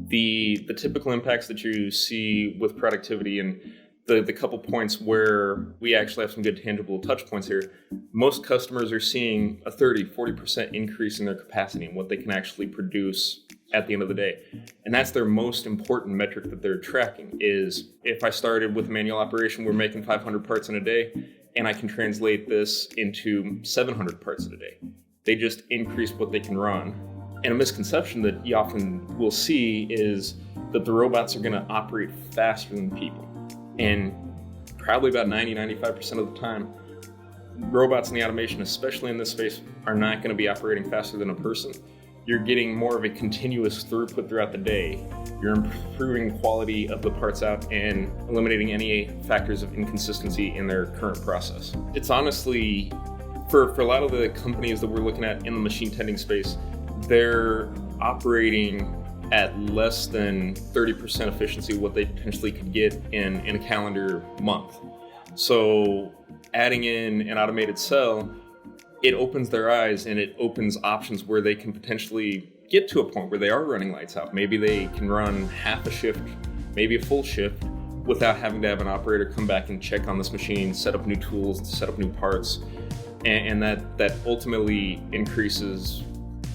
The typical impacts that you see with productivity, and the couple points where we actually have some good tangible touch points here, most customers are seeing a 30-40% increase in their capacity and what they can actually produce at the end of the day. And that's their most important metric that they're tracking. Is if I started with manual operation, we're making 500 parts in a day, and I can translate this into 700 parts in a day. They just increase what they can run. And a misconception that you often will see is that the robots are going to operate faster than people. And probably about 90-95% of the time, robots in the automation, especially in this space, are not going to be operating faster than a person. You're getting more of a continuous throughput throughout the day. You're improving quality of the parts out and eliminating any factors of inconsistency in their current process. It's honestly, for a lot of the companies that we're looking at in the machine tending space, they're operating at less than 30% efficiency what they potentially could get in a calendar month. So adding in an automated cell, it opens their eyes and it opens options where they can potentially get to a point where they are running lights out. Maybe they can run half a shift, maybe a full shift, without having to have an operator come back and check on this machine, set up new tools, set up new parts, and that ultimately increases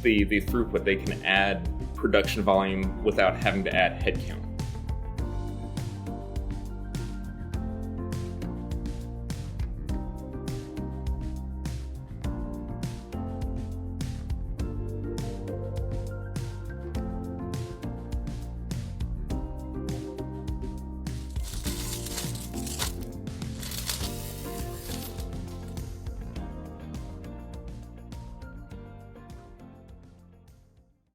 the throughput. They can add production volume without having to add headcount.